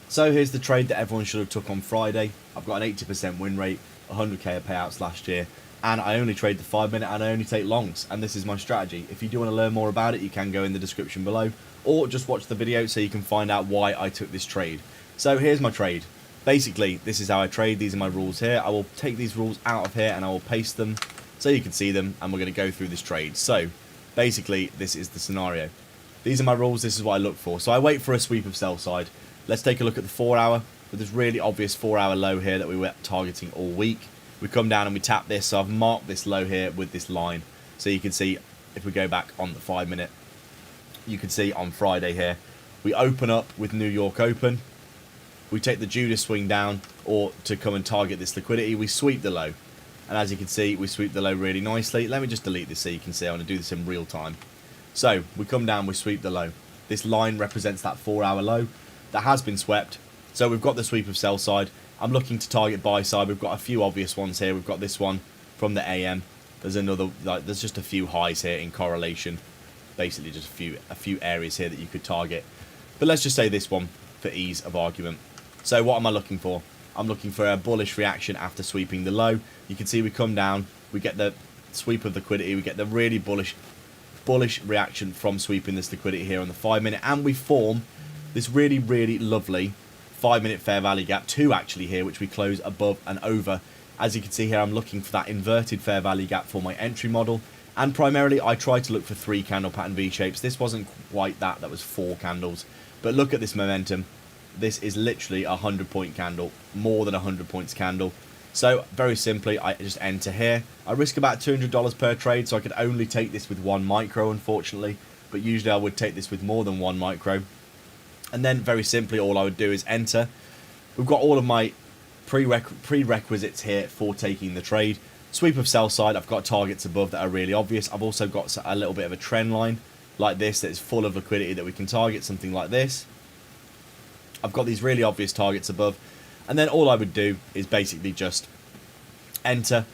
So here's the trade that everyone should have took on Friday. I've got an 80% win rate, 100k of payouts last year, and I only trade the 5 minute and I only take longs, and this is my strategy. If you do want to learn more about it, you can go in the description below, or just watch the video so you can find out why I took this trade. So here's my trade. Basically, this is how I trade. These are my rules here. I will take these rules out of here and I will paste them so you can see them, and we're going to go through this trade. So basically, this is the scenario. These are my rules. This is what I look for. So I wait for a sweep of sell side. Let's take a look at the 4 hour with this really obvious 4 hour low here that we were targeting all week. We come down and we tap this. So I've marked this low here with this line. So you can see if we go back on the 5 minute, you can see on Friday here, we open up with New York open. We take the Judas swing down or to come and target this liquidity. We sweep the low. And as you can see, we sweep the low really nicely. Let me just delete this so you can see. I want to do this in real time. So we come down, we sweep the low. This line represents that 4 hour low that has been swept. So we've got the sweep of sell side. I'm looking to target buy side. We've got a few obvious ones here. We've got this one from the AM. There's another, there's just a few highs here in correlation. Basically just a few areas here that you could target. But let's just say this one for ease of argument. So what am I looking for? I'm looking for a bullish reaction after sweeping the low. You can see we come down, we get the sweep of liquidity, we get the really bullish reaction from sweeping this liquidity here on the 5 minute, and we form this really lovely 5 minute fair value gap, 2 actually here, which we close above and over. As you can see here, I'm looking for that inverted fair value gap for my entry model, and primarily I try to look for 3 candle pattern V shapes. This wasn't quite that was 4 candles, but look at this momentum. This is literally a 100-point candle, more than 100 points candle. So very simply, I just enter here. I risk about $200 per trade, so I could only take this with 1 micro, unfortunately. But usually I would take this with more than 1 micro. And then very simply, all I would do is enter. We've got all of my prerequisites here for taking the trade. Sweep of sell side, I've got targets above that are really obvious. I've also got a little bit of a trend line like this that is full of liquidity that we can target, something like this. I've got these really obvious targets above, and then all I would do is basically just enter.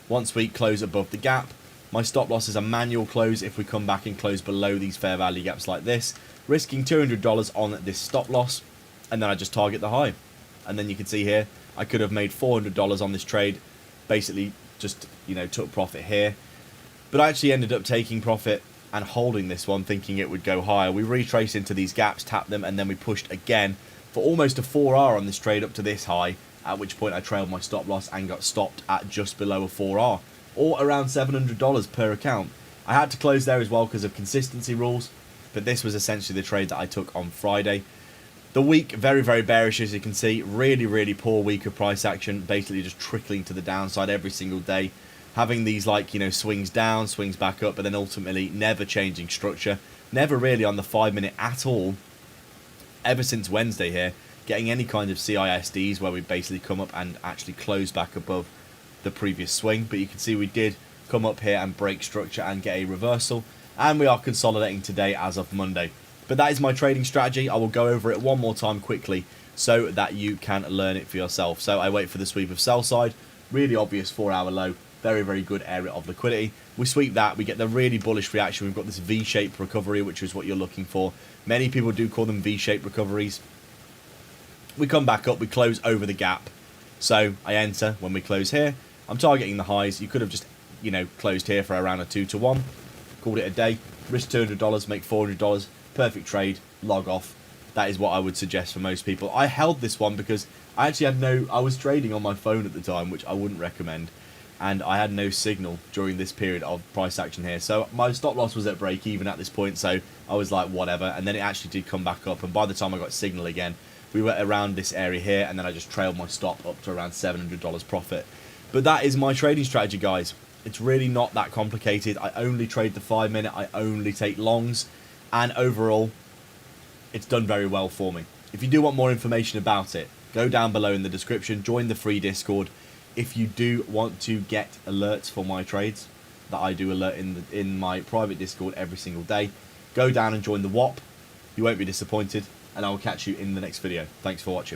Once we close above the gap, my stop loss is a manual close if we come back and close below these fair value gaps like this, risking $200 on this stop loss, and then I just target the high. And then you can see here, I could have made $400 on this trade, basically just, took profit here. But I actually ended up taking profit and holding this one, thinking it would go higher. We retraced into these gaps, tapped them, and then we pushed again for almost a 4R on this trade up to this high, at which point I trailed my stop loss and got stopped at just below a 4R, or around $700 per account. I had to close there as well because of consistency rules, but this was essentially the trade that I took on Friday. The week, very bearish, as you can see. Really poor week of price action, basically just trickling to the downside every single day. Having these swings down, swings back up, but then ultimately never changing structure. Never really on the 5 minute at all. Ever since Wednesday here, getting any kind of CISDs where we basically come up and actually close back above the previous swing. But you can see we did come up here and break structure and get a reversal. And we are consolidating today as of Monday. But that is my trading strategy. I will go over it one more time quickly so that you can learn it for yourself. So I wait for the sweep of sell side. Really obvious 4 hour low. Very good area of liquidity. We sweep that, we get the really bullish reaction. We've got this V-shaped recovery, which is what you're looking for. Many people do call them V-shaped recoveries. We come back up, we close over the gap. So I enter when we close here. I'm targeting the highs. You could have just, closed here for around a 2 to 1. Called it a day. Risk $200, make $400. Perfect trade, log off. That is what I would suggest for most people. I held this one because I actually had I was trading on my phone at the time, which I wouldn't recommend. And I had no signal during this period of price action here. So my stop loss was at break even at this point, so I was like, whatever. And then it actually did come back up, and by the time I got signal again, we were around this area here, and then I just trailed my stop up to around $700 profit. But that is my trading strategy, guys. It's really not that complicated. I only trade the 5 minute, I only take longs, and overall, it's done very well for me. If you do want more information about it, go down below in the description, join the free Discord. If you do want to get alerts for my trades that I do alert in my private Discord every single day, go down and join the WAP. You won't be disappointed, and I will catch you in the next video. Thanks for watching.